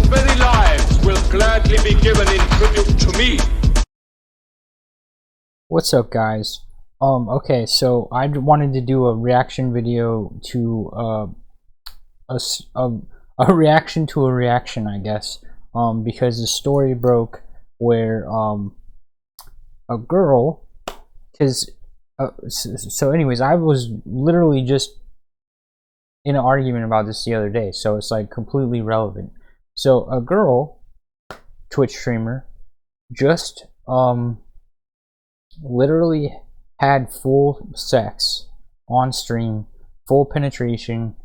very lives will gladly be given in tribute to me. What's up, guys? Okay, so I wanted to do a reaction video to a reaction to a reaction, I guess. Because the story broke where a girl, so anyways, I was literally just in an argument about this the other day, so it's like completely relevant. So a girl, Twitch streamer, just literally had full sex on stream, full penetration,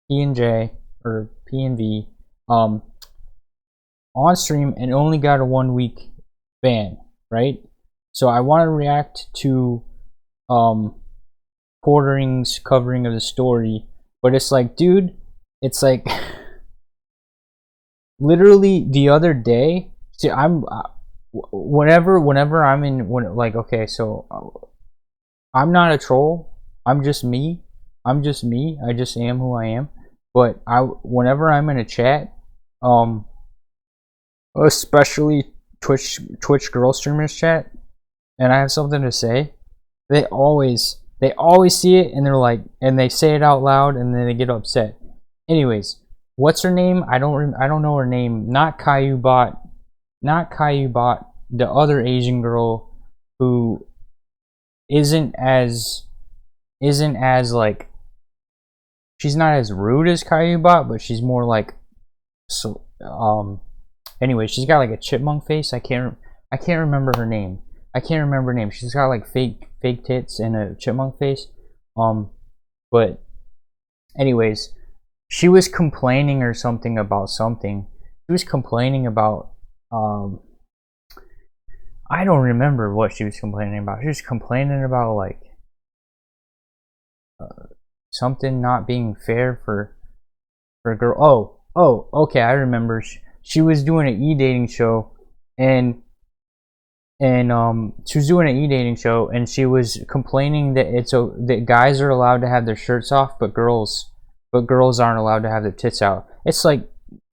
P&J or P&V, on stream, and only got a 1-week ban, right? So I want to react to Quartering's covering of the story, but it's like, dude, it's like literally the other day. See, whenever I'm in, okay, so I'm not a troll. I'm just me. I just am who I am. But whenever I'm in a chat, especially Twitch girl streamers chat, and I have something to say, they always see it, and they're like, and they say it out loud, and then they get upset. Anyways, what's her name? I don't know her name. Not Caillou Bot. The other Asian girl who isn't as like, she's not as rude as Caillou Bot, but she's more like, so anyway, she's got like a chipmunk face. I can't remember her name. She's got like fake tits and a chipmunk face. But anyways, she was complaining or something about something. She was complaining about I don't remember what she was complaining about. She was complaining about like something not being fair for a girl. Oh, okay, I remember. She was doing an e-dating show, and she was doing an e-dating show, and she was complaining that that guys are allowed to have their shirts off, but girls aren't allowed to have their tits out. It's like,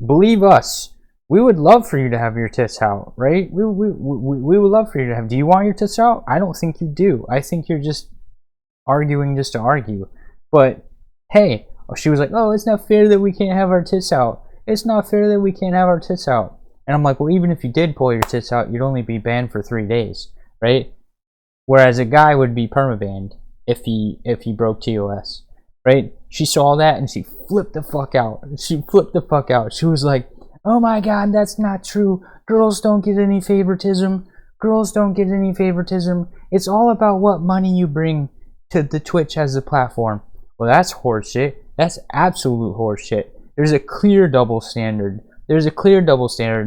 believe us, we would love for you to have your tits out, right? We would love for you to have. Do you want your tits out? I don't think you do. I think you're just arguing just to argue. But hey, she was like, oh, it's not fair that we can't have our tits out. It's not fair that we can't have our tits out. And I'm like, well, even if you did pull your tits out, you'd only be banned for 3 days, right? Whereas a guy would be permabanned if he broke TOS, right? She saw that and she flipped the fuck out. She was like, oh my god, that's not true. Girls don't get any favoritism. It's all about what money you bring to the Twitch as a platform. Well, that's horseshit. That's absolute horseshit. There's a clear double standard.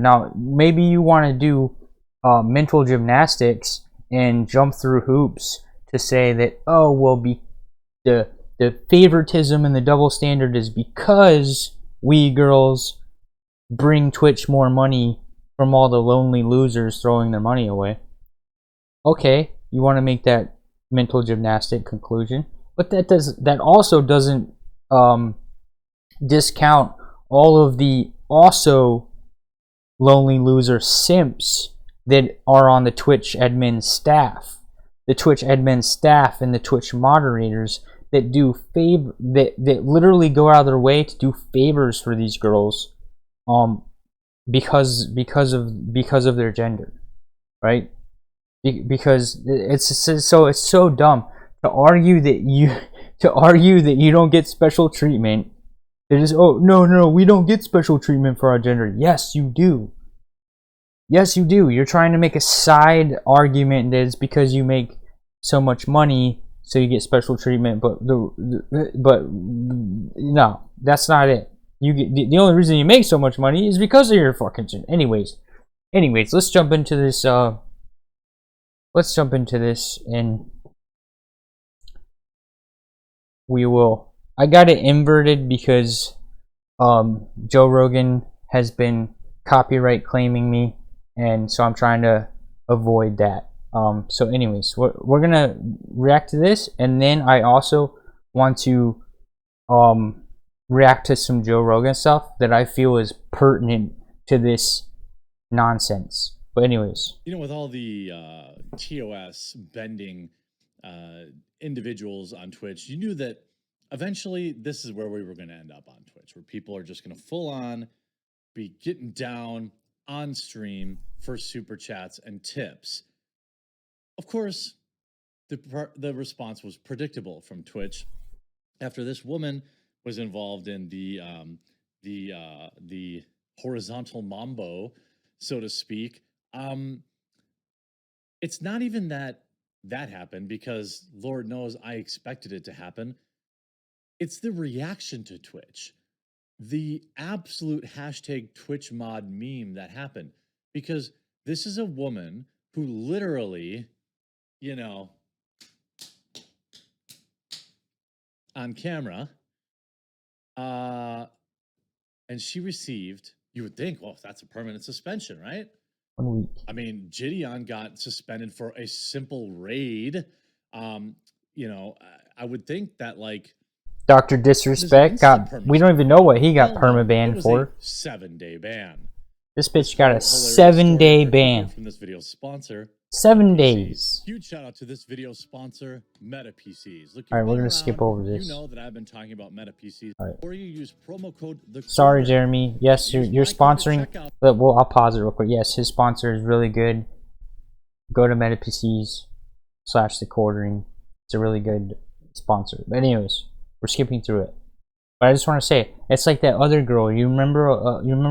Now, maybe you want to do mental gymnastics and jump through hoops to say that, oh, well, the favoritism and the double standard is because we girls bring Twitch more money from all the lonely losers throwing their money away. Okay, you want to make that mental gymnastic conclusion, but that also doesn't discount all of the also lonely loser simps that are on the Twitch admin staff, and the Twitch moderators that that literally go out of their way to do favors for these girls, because of their gender, right? Because it's so dumb to argue that you don't get special treatment. It is, oh, no, we don't get special treatment for our gender. Yes, you do. You're trying to make a side argument that it's because you make so much money, so you get special treatment. But no, that's not it. You get the only reason you make so much money is because of your fucking gender. Anyways, let's jump into this. And we will. I got it inverted because Joe Rogan has been copyright claiming me, and so I'm trying to avoid that. So anyways, we're gonna react to this, and then I also want to react to some Joe Rogan stuff that I feel is pertinent to this nonsense. But anyways, with all the TOS bending individuals on Twitch, you knew that eventually this is where we were going to end up on Twitch, where people are just going to full on be getting down on stream for super chats and tips. Of course, the response was predictable from Twitch after this woman was involved in the horizontal mambo, so to speak. It's not even that happened, because Lord knows I expected it to happen. It's the reaction to Twitch, the absolute hashtag Twitch mod meme that happened, because this is a woman who literally, on camera, and she received, you would think, well, that's a permanent suspension, right? 1 week. I mean, Gideon got suspended for a simple raid. I would think that, like, Dr. Disrespect we don't even know what he got perma-banned for. 7-day ban. This bitch got a 7-day ban. From this video sponsor. 7 days. Huge shout out to this video sponsor, Meta PCs. Look, all right, we're gonna skip over this. You know that I've been talking about Meta PCs. All right. Or you use promo code Sorry, Jeremy. Yes, you're sponsoring. But I'll pause it real quick. Yes, his sponsor is really good. Go to Meta PCs/the quartering. It's a really good sponsor. But anyways, we're skipping through it. But I just want to say, it's like that other girl. You remember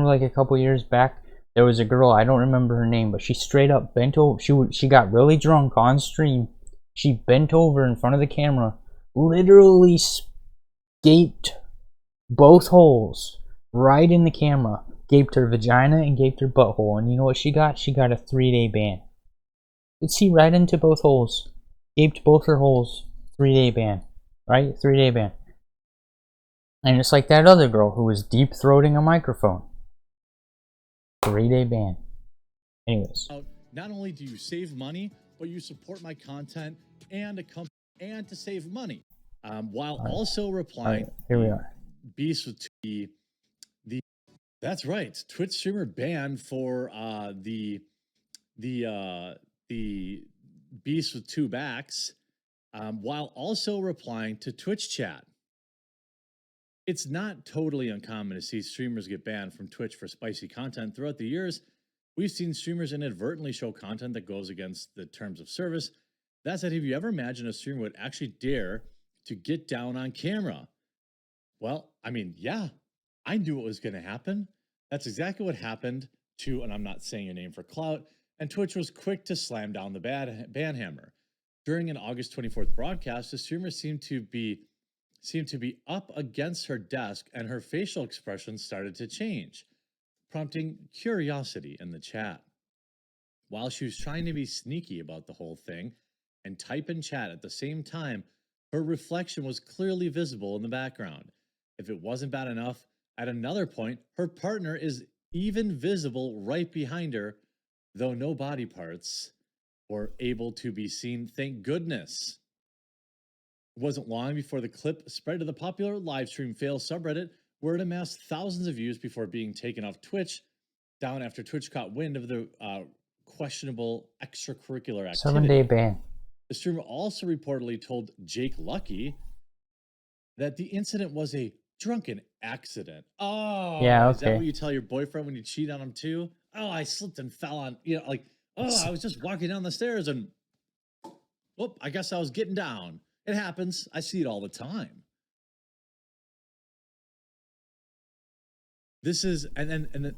like a couple years back, there was a girl, I don't remember her name, but she straight up bent over. She got really drunk on stream. She bent over in front of the camera, literally gaped both holes right in the camera. Gaped her vagina and gaped her butthole. And you know what she got? She got a 3-day ban. You could see right into both holes. Gaped both her holes. 3-day ban. Right? 3-day ban. And it's like that other girl who was deep-throating a microphone. 3-day ban. Anyways. Not only do you save money, but you support my content and to save money. While also replying. Here we are. Beast with the that's right. Twitch streamer banned for the Beast with 2 backs, while also replying to Twitch chat. It's not totally uncommon to see streamers get banned from Twitch for spicy content. Throughout the years, we've seen streamers inadvertently show content that goes against the terms of service. That said, have you ever imagined a streamer would actually dare to get down on camera? Well, I mean, yeah, I knew it was going to happen. That's exactly what happened to, and I'm not saying your name for clout, and Twitch was quick to slam down the ban hammer. During an August 24th broadcast, the streamer seemed to be up against her desk, and her facial expressions started to change, prompting curiosity in the chat. While she was trying to be sneaky about the whole thing and type in chat at the same time, her reflection was clearly visible in the background. If it wasn't bad enough, at another point, her partner is even visible right behind her, though no body parts were able to be seen, thank goodness. It wasn't long before the clip spread to the popular livestream fail subreddit, where it amassed thousands of views before being taken off Twitch, down after Twitch caught wind of the questionable extracurricular activity. 7-day ban. The streamer also reportedly told Jake Lucky that the incident was a drunken accident. Oh, yeah, okay. Is that what you tell your boyfriend when you cheat on him too? Oh, I slipped and fell on, I was just walking down the stairs and, I guess I was getting down. It happens. I see it all the time. This is, and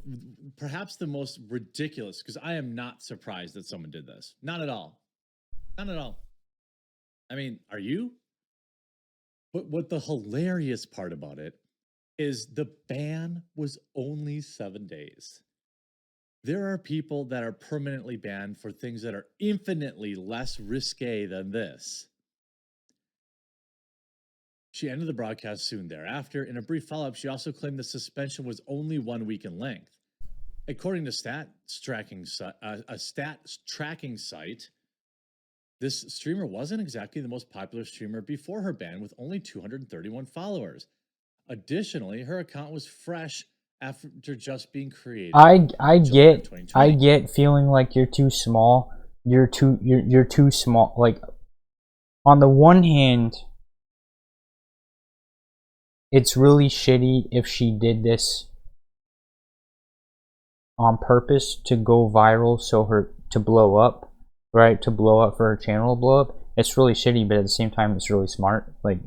perhaps the most ridiculous, because I am not surprised that someone did this. Not at all. Not at all. I mean, are you? But what the hilarious part about it is the ban was only 7 days. There are people that are permanently banned for things that are infinitely less risque than this. She ended the broadcast soon thereafter. In a brief follow-up, she also claimed the suspension was only 1 week in length. According to a stats tracking site, this streamer wasn't exactly the most popular streamer before her ban, with only 231 followers. Additionally, her account was fresh after just being created. I July of get 2020. feeling like you're too small. You're too small. Like, on the one hand, it's really shitty if she did this on purpose to go viral, to blow up, right? To blow up, for her channel to blow up. It's really shitty, but at the same time, it's really smart. Like,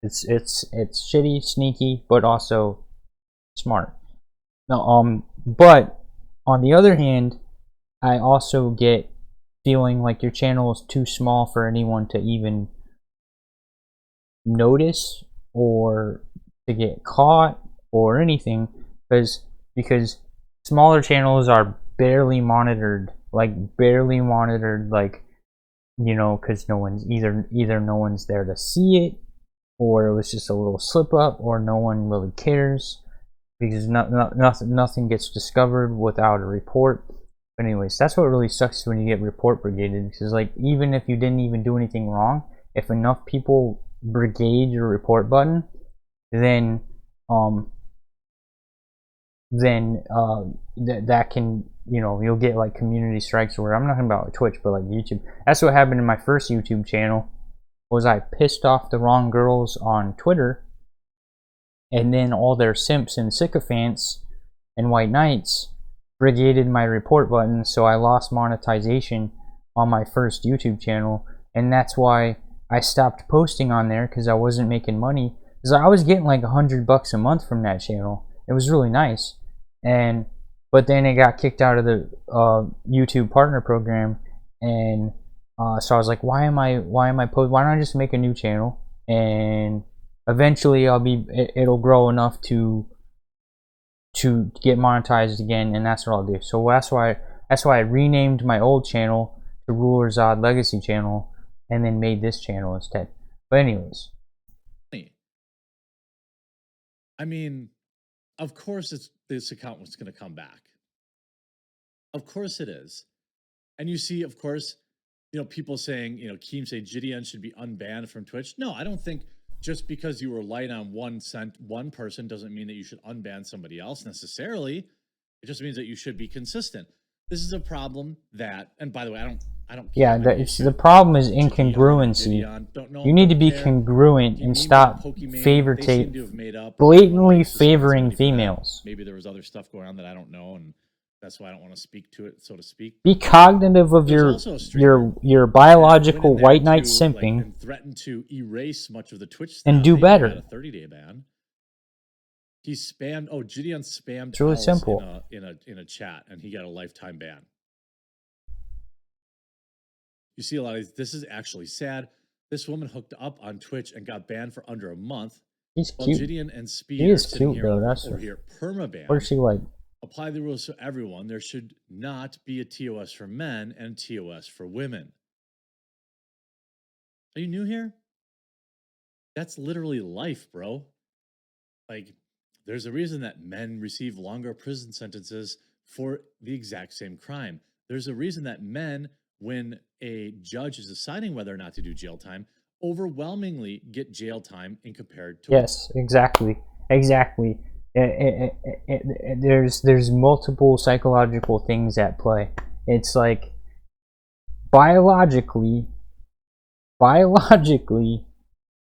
it's shitty, sneaky, but also smart. No, but on the other hand, I also get feeling like your channel is too small for anyone to even notice or to get caught or anything, because smaller channels are barely monitored, like, you know, because no one's either no one's there to see it, or it was just a little slip up, or no one really cares, because nothing gets discovered without a report. But anyways, that's what really sucks when you get report brigaded, because, like, even if you didn't even do anything wrong, if enough people brigade your report button, then that can, you know, you'll get like community strikes, or I'm not talking about Twitch, but like YouTube. That's what happened in my first YouTube channel. Was I pissed off the wrong girls on Twitter, and then all their simps and sycophants and white knights brigaded my report button, so I lost monetization on my first YouTube channel, and that's why I stopped posting on there, because I wasn't making money. Because I was getting like $100 a month from that channel. It was really nice, but then it got kicked out of the YouTube partner program, and so I was like, why don't I just make a new channel, and eventually it'll grow enough to get monetized again, and that's what I'll do. So that's why I renamed my old channel to Ruler's Odd Legacy channel, and then made this channel instead. But anyways, I mean, of course this account was going to come back. Of course it is. And you see, of course, you know, people saying, you know, Keem say Gideon should be unbanned from Twitch. No, I don't think just because you were light on one person doesn't mean that you should unban somebody else necessarily. It just means that you should be consistent. This is a problem that, and by the way, I don't. Yeah, the problem is incongruency. You need to be congruent and stop blatantly favoring females. Maybe there was other stuff going on that I don't know, and that's why I don't want to speak to it, so to speak. Be cognitive of your biological white knight simping, and threatened to erase much of the Twitch and do better. A 30-day ban. He spammed. Oh, Gideon spammed. It's really simple. In a chat, and he got a lifetime ban. You see a lot of these. This is actually sad. This woman hooked up on Twitch and got banned for under a month. He's cute. Gideon and Speed he is cute, though. That's here permaban. What is she like? Apply the rules to everyone. There should not be a TOS for men and TOS for women. Are you new here? That's literally life, bro. Like, there's a reason that men receive longer prison sentences for the exact same crime. There's a reason that men, when a judge is deciding whether or not to do jail time, overwhelmingly get jail time in compared to yes, exactly. There's multiple psychological things at play. It's like biologically,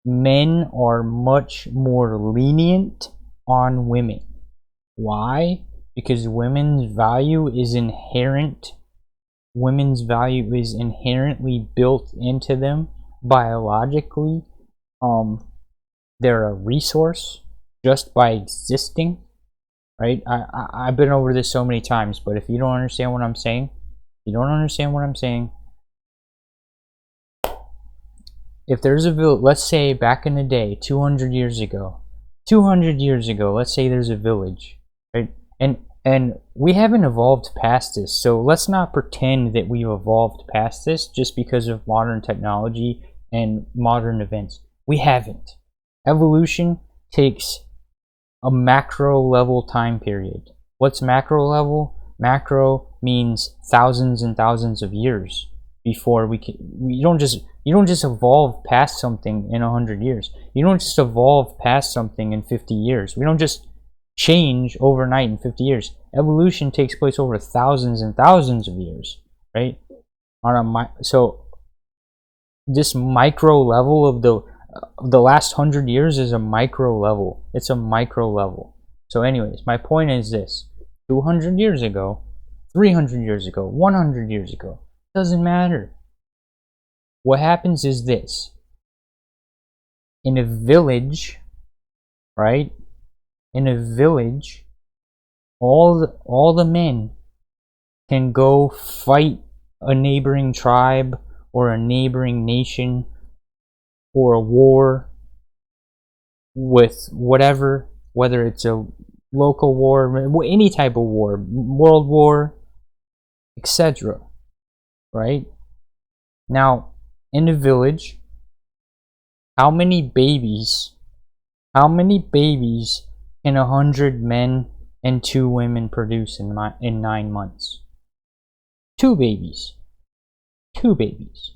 men are much more lenient on women. Why? Because women's value is inherent. Women's value is inherently built into them biologically. They're a resource just by existing, right? I've been over this so many times, but if you don't understand what I'm saying, if there's a village, let's say back in the day, 200 years ago, let's say there's a village, right? And we haven't evolved past this, so let's not pretend that we've evolved past this just because of modern technology and modern events. We haven't. Evolution takes a macro level time period. What's macro level? Macro means thousands and thousands of years. before you don't just evolve past something in 100 years. You don't just evolve past something in 50 years. We don't just change overnight in 50 years. Evolution takes place over thousands and thousands of years, right? So this micro level of the last 100 years is a micro level. It's a micro level. So anyways, my point is this: 200 years ago, 300 years ago, 100 years ago, doesn't matter. What happens is this: in a village, right? In a village, all the men can go fight a neighboring tribe or a neighboring nation or a war with whatever, whether it's a local war, any type of war, world war, etc. Right? Now, in the village, how many babies can 100 men and 2 women produce in 9 months? 2 babies. 2 babies.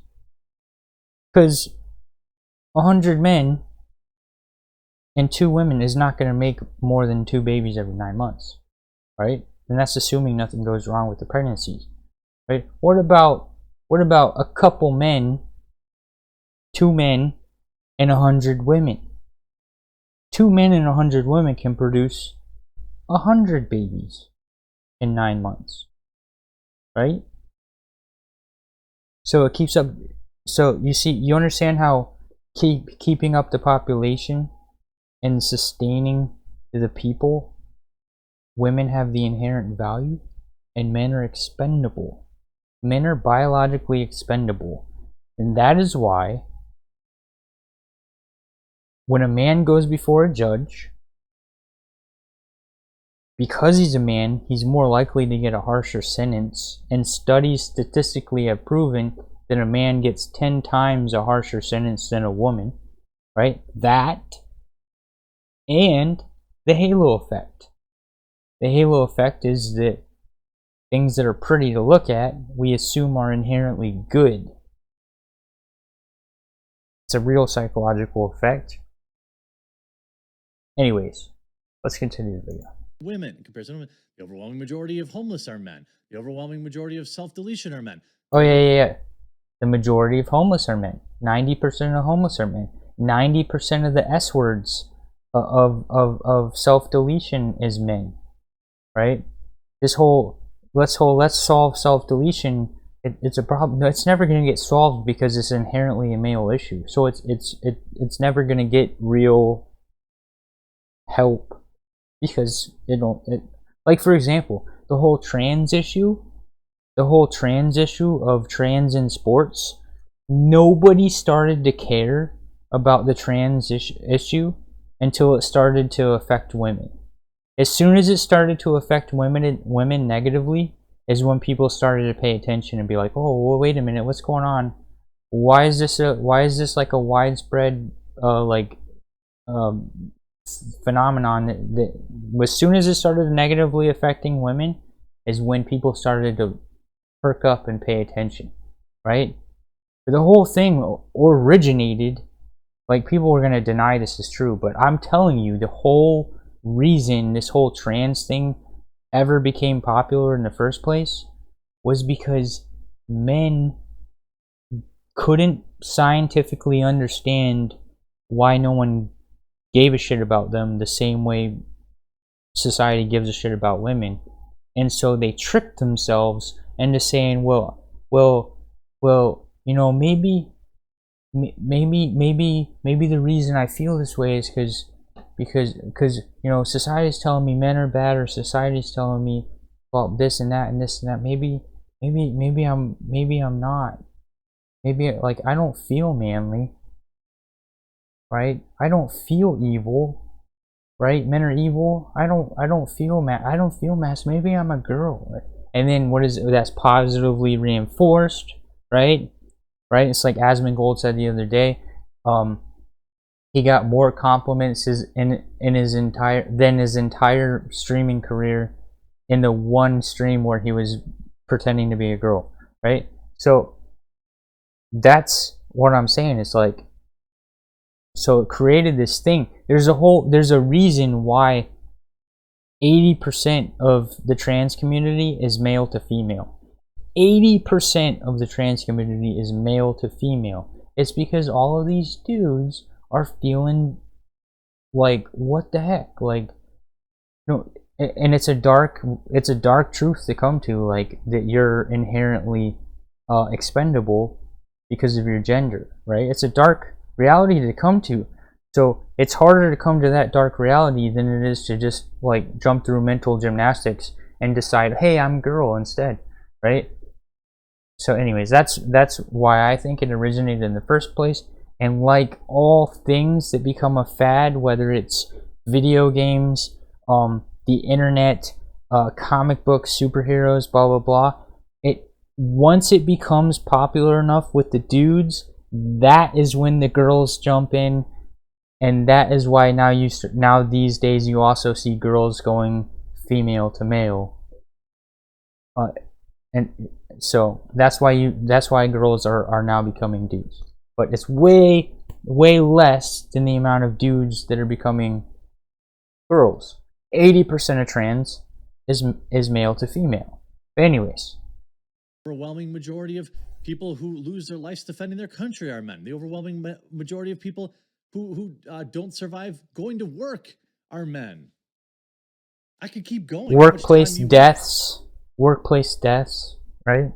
Because 100 men and 2 women is not going to make more than 2 babies every 9 months, right? And that's assuming nothing goes wrong with the pregnancies, right? What about a couple men, 2 men and 100 women? 2 men and 100 women can produce 100 babies in 9 months, right? So it keeps up. So you understand how keeping up the population and sustaining the people, women have the inherent value, and men are expendable. Men are biologically expendable, and that is why when a man goes before a judge, because he's a man, he's more likely to get a harsher sentence, and studies statistically have proven that a man gets 10 times a harsher sentence than a woman, right? That and the halo effect. The halo effect is that things that are pretty to look at, we assume are inherently good. It's a real psychological effect. Anyways, let's continue the video. Women in comparison to women. The overwhelming majority of homeless are men. The overwhelming majority of self-deletion are men. Oh yeah. The majority of homeless are men. 90% of homeless are men. 90% of the S words of self-deletion is men, right? Let's solve self-deletion. It's a problem. It's never going to get solved because it's inherently a male issue. So it's never going to get real help because like for example, the whole trans issue of trans in sports. Nobody started to care about the trans issue until it started to affect women. As soon as it started to affect women negatively is when people started to pay attention and be like, oh, well, wait a minute, what's going on? Why is this like a widespread phenomenon that as soon as it started negatively affecting women is when people started to perk up and pay attention, right? But the whole thing originated, like people were going to deny this is true, but I'm telling you, the whole reason this whole trans thing ever became popular in the first place was because men couldn't scientifically understand why no one gave a shit about them the same way society gives a shit about women. And so they tricked themselves into saying, well, you know, maybe the reason I feel this way is because you know, society's telling me men are bad, or society's telling me about this and that and this and that. Maybe I'm not. Maybe like I don't feel manly, right? I don't feel evil, right? Men are evil. I don't feel mass. Maybe I'm a girl. And then what is it? That's positively reinforced, right? Right? It's like Asmongold said the other day. He got more compliments in his entire streaming career in the one stream where he was pretending to be a girl, right? So that's what I'm saying. It's like, so it created this thing. There's a reason why 80% of the trans community is male to female. 80% of the trans community is male to female. It's because all of these dudes are feeling like, what the heck? Like, no, and it's a dark truth to come to, like, that you're inherently expendable because of your gender, right? It's a dark reality to come to. So it's harder to come to that dark reality than it is to just like jump through mental gymnastics and decide, hey, I'm girl instead, right? So anyways, that's why I think it originated in the first place. And like all things that become a fad, whether it's video games, the internet, comic books, superheroes, blah blah blah, once it becomes popular enough with the dudes, that is when the girls jump in, and that is why now these days you also see girls going female to male, and so that's why girls are now becoming dudes. But it's way less than the amount of dudes that are becoming girls. 80% of trans is male to female. But anyways, overwhelming majority of people who lose their lives defending their country are men. The overwhelming majority of people who don't survive going to work are men. I could keep going. Workplace deaths, right?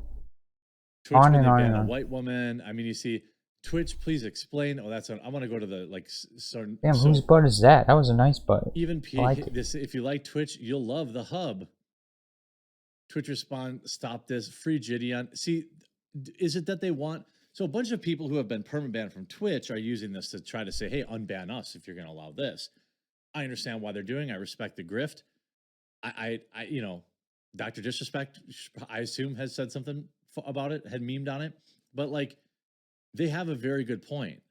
Twitch, on when and they on ban and a on. white woman. I mean, you see, Twitch, please explain. Oh, that's I want to go to the Damn, whose butt is that? That was a nice butt. Even this. If you like Twitch, you'll love the hub. Twitch respond, stop this, free Gideon. See, is it that they want? So a bunch of people who have been permabanned from Twitch are using this to try to say, hey, unban us if you're going to allow this. I understand why they're doing. I respect the grift. I you know, Dr. Disrespect, I assume, has said something about it, had memed on it, but like, they have a very good point.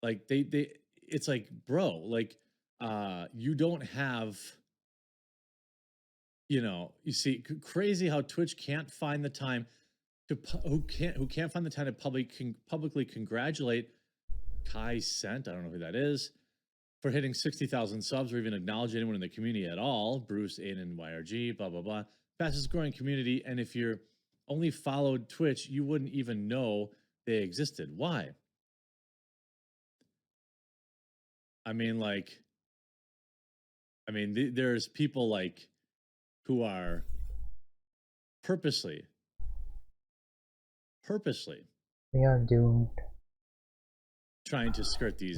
Like it's like, bro, like, you don't have, you know, you see, crazy how Twitch can't find the time to who can't find the time to publicly congratulate Kai Cent, I don't know who that is, for hitting 60,000 subs, or even acknowledge anyone in the community at all. Bruce, Aiden, YRG, blah blah blah. Fastest growing community, and if you're only followed Twitch, you wouldn't even know they existed. Why? I mean, like, there's people like who are purposely We are doomed. trying to skirt these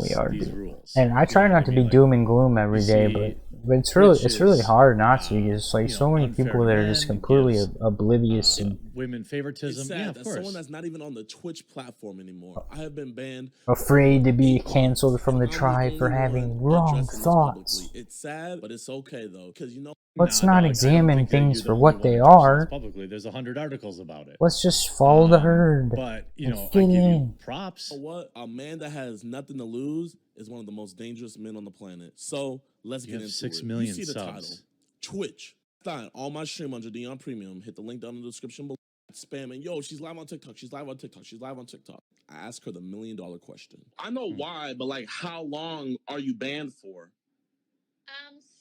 rules. And I try not to be doom and gloom every day, but it's really hard not to. Because like so many people that are just completely oblivious and women favoritism. It's sad Yeah, of that course. someone that's not even on the Twitch platform anymore. I have been banned. afraid to be canceled from the tribe for having wrong thoughts. It's sad, but it's okay though, because you know. Let's Nah, not dog, I don't examine think that things you're the for only what one they that touches are. this publicly. There's 100 articles about it. Let's just follow the herd. But you and know, I fit give you in. props. You know what? A man that has nothing to lose is one of the most dangerous men on the planet. So let's You get have into 6 it. million You see the subs. title, Twitch. Fine, all my stream under Dion Premium. Hit the link down in the description below. Spamming, yo, she's live on TikTok. She's live on TikTok. She's live on TikTok. I ask her the $1 million question. I know why, but like, how long are you banned for?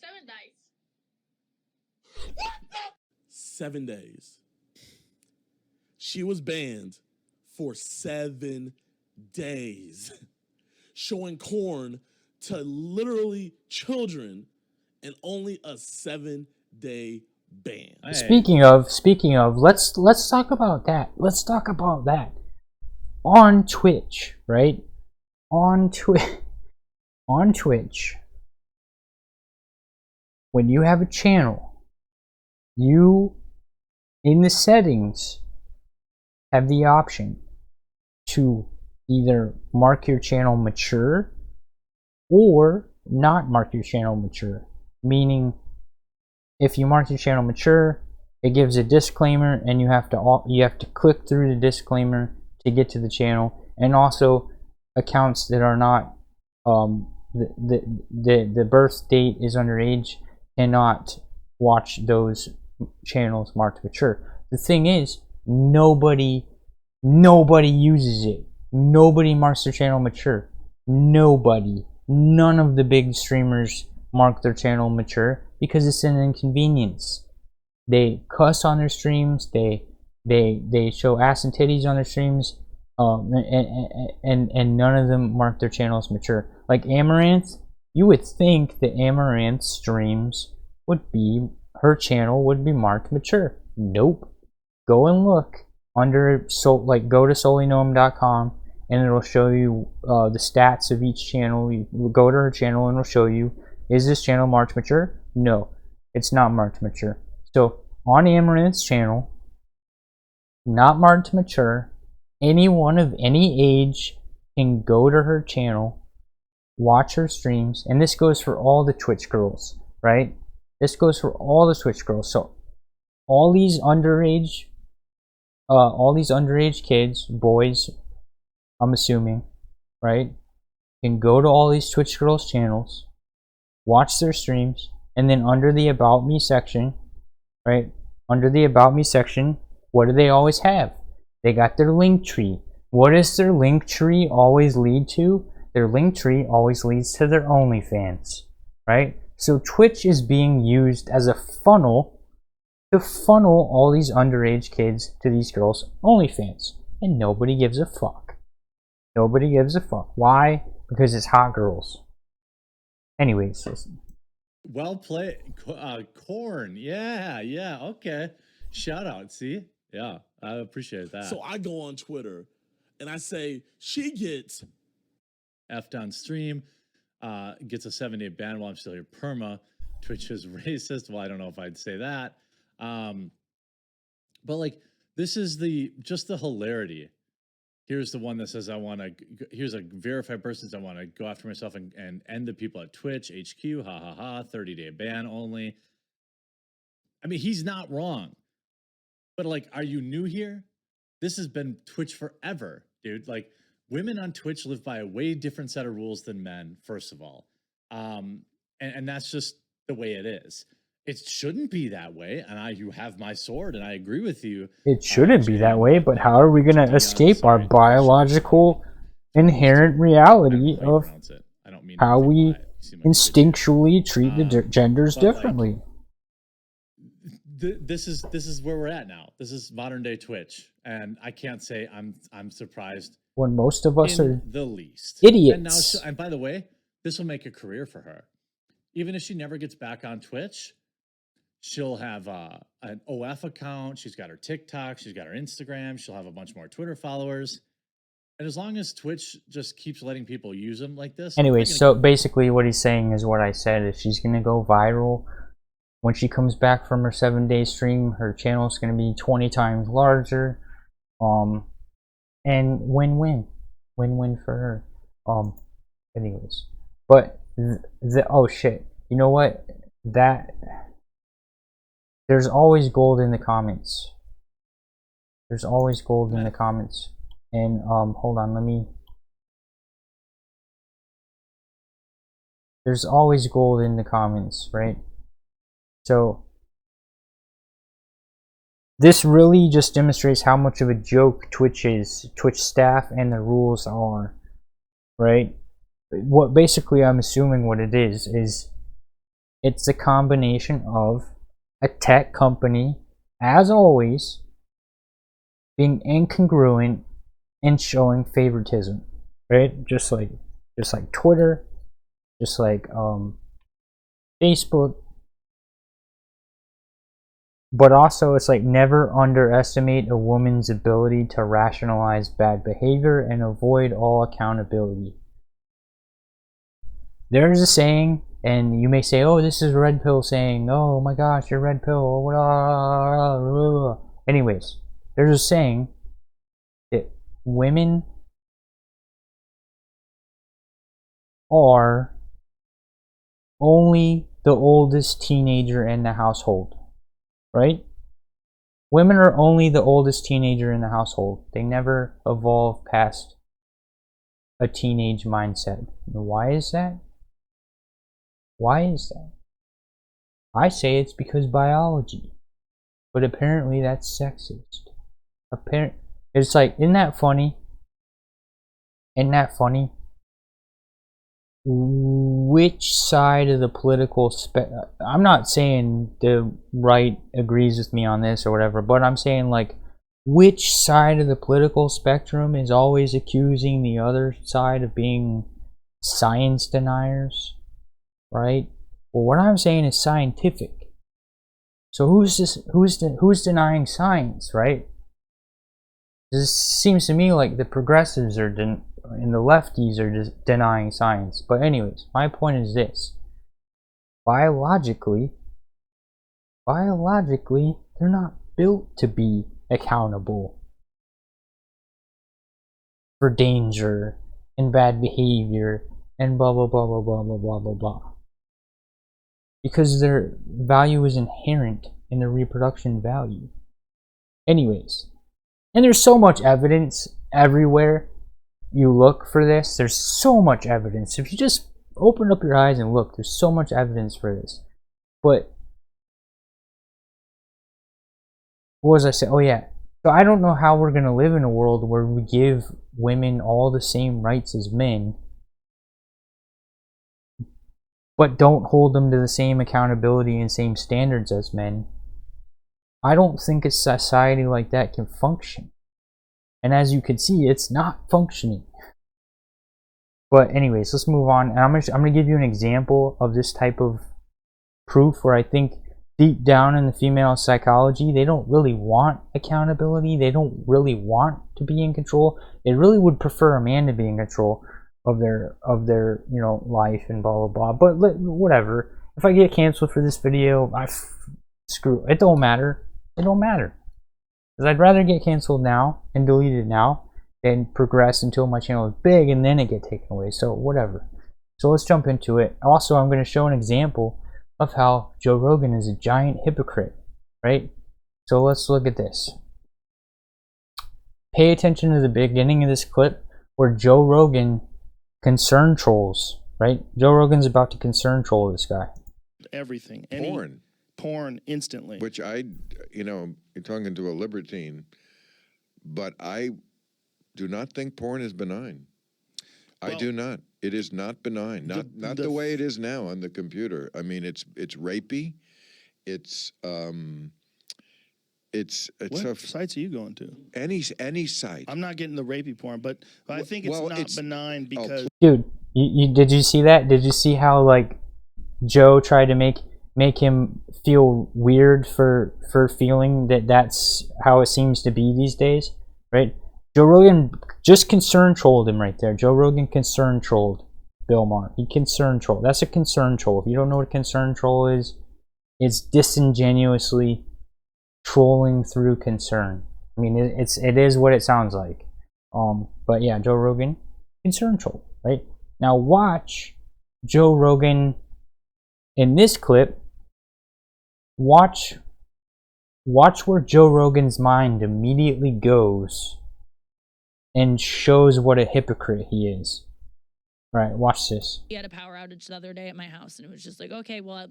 7 days. 7 days. She was banned for 7 days, showing corn to literally children, and only a 7-day ban. Hey, Speaking of, let's talk about that. Let's talk about that. On Twitch, right? On Twitch, when you have a channel, you, in the settings, have the option to either mark your channel mature or not mark your channel mature. Meaning, if you mark your channel mature, it gives a disclaimer, and you have to click through the disclaimer to get to the channel. And also, accounts that are not the birth date is underage cannot watch those channels marked mature. The thing is, nobody uses it. Nobody marks their channel mature. Nobody. None of the big streamers mark their channel mature because it's an inconvenience. They cuss on their streams. They show ass and titties on their streams. And none of them mark their channels mature. Like Amaranth, you would think that Amaranth streams would be, her channel would be marked mature. Nope. Go and look under, go to solelygnome.com and it'll show you the stats of each channel. You go to her channel and it'll show you, is this channel marked mature? No, it's not marked mature. So on Amaranth's channel, not marked mature, anyone of any age can go to her channel, watch her streams, and this goes for all the Twitch girls, right? This goes for all the Twitch girls. So all these underage kids, boys, I'm assuming, right, can go to all these Twitch girls' channels, watch their streams, and then under the About Me section, right, under the About Me section, what do they always have? They got their link tree. What does their link tree always lead to? Their link tree always leads to their OnlyFans, right? So Twitch is being used as a funnel to funnel all these underage kids to these girls' OnlyFans. And nobody gives a fuck. Nobody gives a fuck. Why? Because it's hot girls. Anyways, listen. Well played. Corn. Yeah. Okay. Shout out. See? Yeah. I appreciate that. So I go on Twitter and I say, she gets F'd on stream, gets a 7-day ban while I'm still here. Perma. Twitch is racist. Well, I don't know if I'd say that. But like, this is just the hilarity. Here's the one that says, here's a verified person that says, I want to go after myself and end the people at Twitch, HQ, 30-day ban only. I mean, he's not wrong. But like, are you new here? This has been Twitch forever, dude. Like, women on Twitch live by a way different set of rules than men, first of all. And that's just the way it is. It shouldn't be that way. And you have my sword, and I agree with you. It shouldn't be that way, but how are we going to escape our biological inherent reality of how we instinctually treat the genders differently? This is where we're at now. This is modern day Twitch, and I can't say I'm surprised when most of us are the least idiots. And by the way, this will make a career for her. Even if she never gets back on Twitch, she'll have an OF account. She's got her TikTok. She's got her Instagram. She'll have a bunch more Twitter followers. And as long as Twitch just keeps letting people use them like this. Anyway, so basically what he's saying is what I said. If she's going to go viral, when she comes back from her 7-day stream, her channel is going to be 20 times larger. And win-win. Win-win for her. Anyways. But, oh shit. You know what? There's always gold in the comments. There's always gold in the comments. And, hold on, there's always gold in the comments, right? So, this really just demonstrates how much of a joke Twitch is, Twitch staff and the rules are, right? What basically I'm assuming what it is it's a combination of a tech company, as always, being incongruent and showing favoritism, right? Just like Twitter, just like Facebook. But also, it's like, never underestimate a woman's ability to rationalize bad behavior and avoid all accountability. There's a saying, and you may say, oh, this is Red Pill saying, oh my gosh, you're Red Pill. Anyways, there's a saying that women are only the oldest teenager in the household. Right? Women are only the oldest teenager in the household. They never evolve past a teenage mindset. And why is that? Why is that? I say it's because biology. But apparently that's sexist. It's like, isn't that funny? Isn't that funny? Which side of the political I'm not saying the right agrees with me on this or whatever, but I'm saying, like, which side of the political spectrum is always accusing the other side of being science deniers, right? Well, what I'm saying is scientific. So who's denying science, right? This seems to me like the progressives are and the lefties are just denying science. But anyways, my point is this. Biologically, they're not built to be accountable for danger and bad behavior and blah blah blah blah blah blah blah blah blah. Because their value is inherent in their reproduction value. Anyways, and there's so much evidence everywhere you look for this. There's so much evidence. If you just open up your eyes and look, there's so much evidence for this. But what was I saying? Oh yeah. So I don't know how we're going to live in a world where we give women all the same rights as men, but don't hold them to the same accountability and same standards as men. I don't think a society like that can function. And as you can see, it's not functioning. But anyways, let's move on. And I'm gonna give you an example of this type of proof where I think deep down in the female psychology, they don't really want accountability. They don't really want to be in control. They really would prefer a man to be in control of their life and blah blah blah. But whatever. If I get canceled for this video, screw it. It don't matter. It don't matter. Because I'd rather get canceled now and deleted now than progress until my channel is big and then it get taken away. So whatever. So let's jump into it. Also, I'm going to show an example of how Joe Rogan is a giant hypocrite, right? So let's look at this. Pay attention to the beginning of this clip where Joe Rogan concern trolls, right? Joe Rogan's about to concern troll this guy. Everything. Porn instantly. Which you're talking to a libertine, but I do not think porn is benign. I do not. It is not benign. Not the way it is now on the computer. I mean, it's rapey. It's what sites are you going to? Any site. I'm not getting the rapey porn, but I think it's not benign because dude, did you see that? Did you see how like Joe tried to make him feel weird for feeling that's how it seems to be these days, right? Joe Rogan just concern trolled him right there. Joe Rogan concern trolled Bill Maher. He concern trolled. That's a concern troll. If you don't know what a concern troll is, it's disingenuously trolling through concern. I mean, it is what it sounds like. But yeah, Joe Rogan concern troll, right? Now watch Joe Rogan in this clip. Watch where Joe Rogan's mind immediately goes and shows what a hypocrite he is. All right, watch this. We had a power outage the other day at my house, and it was just like, okay, well,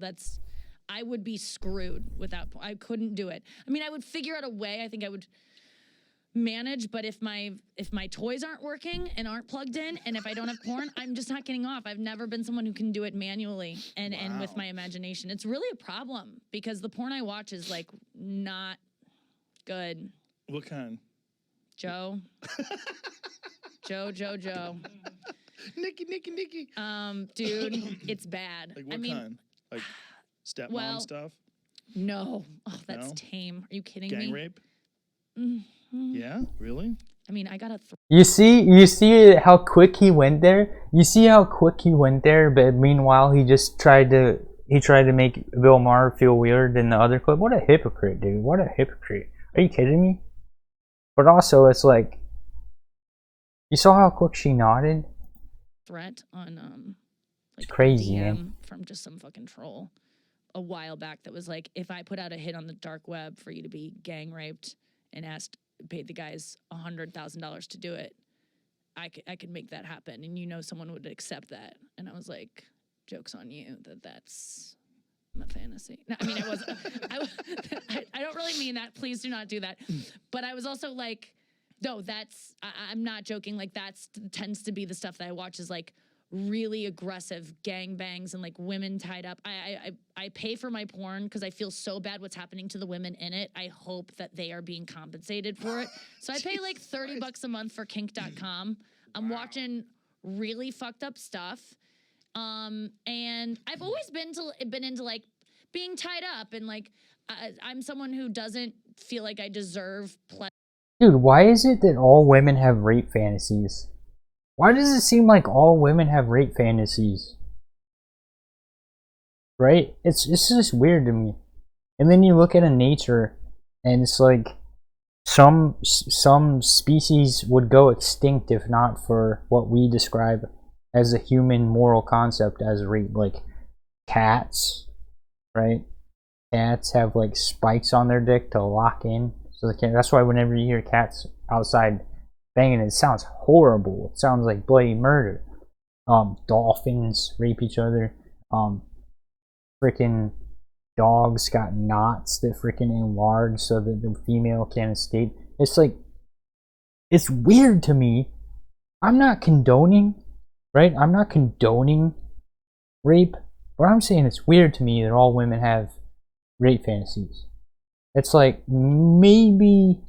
I would be screwed without, I couldn't do it. I mean, I would figure out a way. I think I would manage, but if my toys aren't working and aren't plugged in, and if I don't have porn, I'm just not getting off. I've never been someone who can do it manually and with my imagination. It's really a problem because the porn I watch is like not good. What kind? Joe. Joe. Nikki. Dude, it's bad. Like what kind? Like stepmom stuff? No. Oh, that's tame. Are you kidding me? Gang rape? Yeah, really? I mean, I got a. You see how quick he went there. You see how quick he went there, but meanwhile he just tried to make Bill Maher feel weird in the other clip. What a hypocrite, dude! What a hypocrite! Are you kidding me? But also, it's like, you saw how quick she nodded. Threat on like it's crazy, DM man. From just some fucking troll a while back that was like, if I put out a hit on the dark web for you to be gang raped and paid the guys $100,000 to do it, I could make that happen, and someone would accept that. And I was like, joke's on you that's my fantasy. No, I mean, I don't really mean that. Please do not do that. But I was also like, No, I'm not joking. Like that's tends to be the stuff that I watch is like really aggressive gangbangs and like women tied up. I pay for my porn because I feel so bad what's happening to the women in it. I hope that they are being compensated for it. So I pay like $30 a month for kink.com. I'm watching really fucked up stuff. And I've always been into like being tied up and like I'm someone who doesn't feel like I deserve pleasure. Dude, why is it that all women have rape fantasies? Why does it seem like all women have rape fantasies? Right? It's just weird to me. And then you look at a nature, and it's like some species would go extinct if not for what we describe as a human moral concept as rape. Like cats, right? Cats have like spikes on their dick to lock in, so they can't. That's why whenever you hear cats outside banging, it sounds horrible. It sounds like bloody murder. Dolphins rape each other. Freaking dogs got knots that freaking enlarge so that the female can't escape. It's like, it's weird to me. I'm not condoning, right? I'm not condoning rape, but I'm saying it's weird to me that all women have rape fantasies. It's like maybe,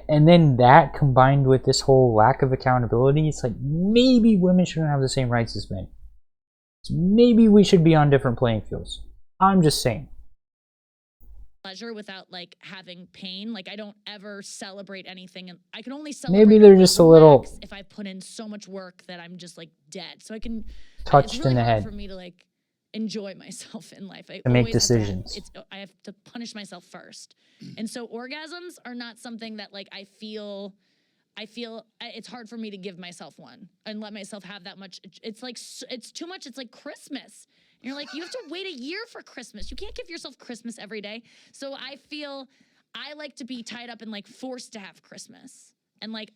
and then that combined with this whole lack of accountability, it's like maybe women shouldn't have the same rights as men. Maybe we should be on different playing fields. I'm just saying. Pleasure without like having pain. Like I don't ever celebrate anything, and I can only celebrate. Maybe they're just a little. If I put in so much work that I'm just like dead, so I can. Touched it's really in the hard head. For me to like enjoy myself in life. I to make always decisions. I have to punish myself first, and so orgasms are not something that like I feel it's hard for me to give myself one and let myself have that much. It's like, it's too much. It's like Christmas. And you're like, you have to wait a year for Christmas. You can't give yourself Christmas every day. So I feel I like to be tied up and like forced to have Christmas. And like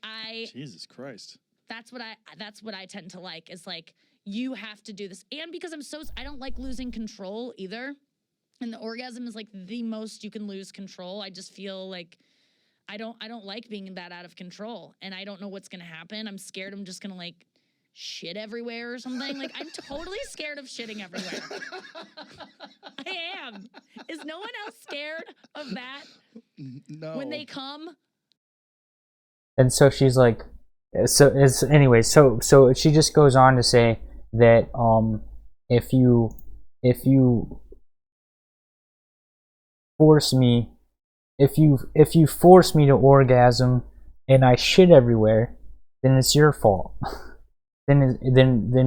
Jesus Christ. That's what I tend to like is like, you have to do this. And because I don't like losing control either. And the orgasm is like the most you can lose control. I just feel like, I don't like being that out of control, and I don't know what's gonna happen. I'm scared I'm just gonna like shit everywhere or something. Like I'm totally scared of shitting everywhere. I am. Is no one else scared of that? No. When they come. And so she's like, so she just goes on to say that if you force me. If you force me to orgasm and I shit everywhere, then it's your fault. then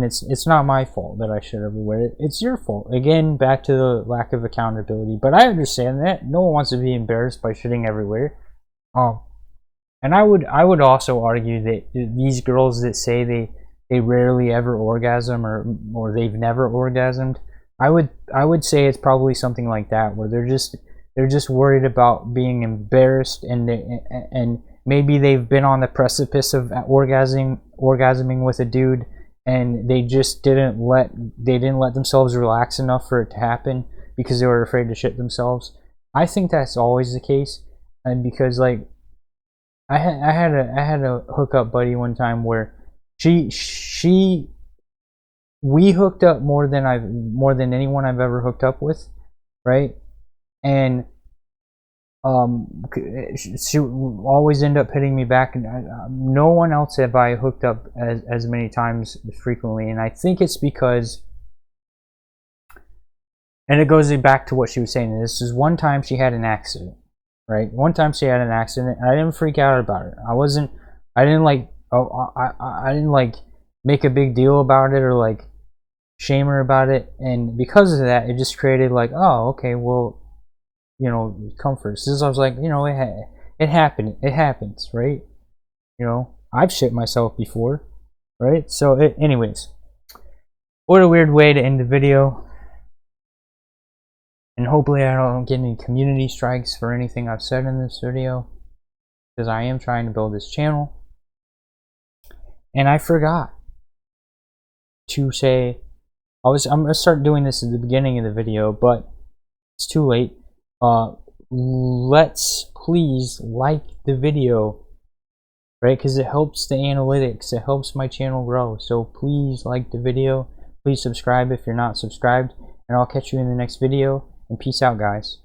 it's not my fault that I shit everywhere. It's your fault. Again, back to the lack of accountability. But I understand that no one wants to be embarrassed by shitting everywhere. And I would also argue that these girls that say they rarely ever orgasm or they've never orgasmed, I would say it's probably something like that, where they're just worried about being embarrassed, and maybe they've been on the precipice of orgasming with a dude, and they just didn't let themselves relax enough for it to happen because they were afraid to shit themselves. I think that's always the case, and because like I had a hookup buddy one time where we hooked up more than anyone I've ever hooked up with, right? And she always ended up hitting me back, and no one else have I hooked up as many times frequently, and I think it's because, and it goes back to what she was saying. This is one time she had an accident, right? One time she had an accident, and I didn't freak out about it. I didn't like make a big deal about it or like shame her about it, and because of that, it just created like, oh, okay, well, you know, comfort. Since I was like, you know, it happens, right? You know, I've shit myself before, right? So, anyways, what a weird way to end the video. And hopefully I don't get any community strikes for anything I've said in this video, because I am trying to build this channel. And I forgot to say, I'm gonna start doing this at the beginning of the video, but it's too late. Let's please like the video right? Because it helps the analytics, it helps my channel grow. So please like the video, please subscribe if you're not subscribed, and I'll catch you in the next video, and peace out, guys.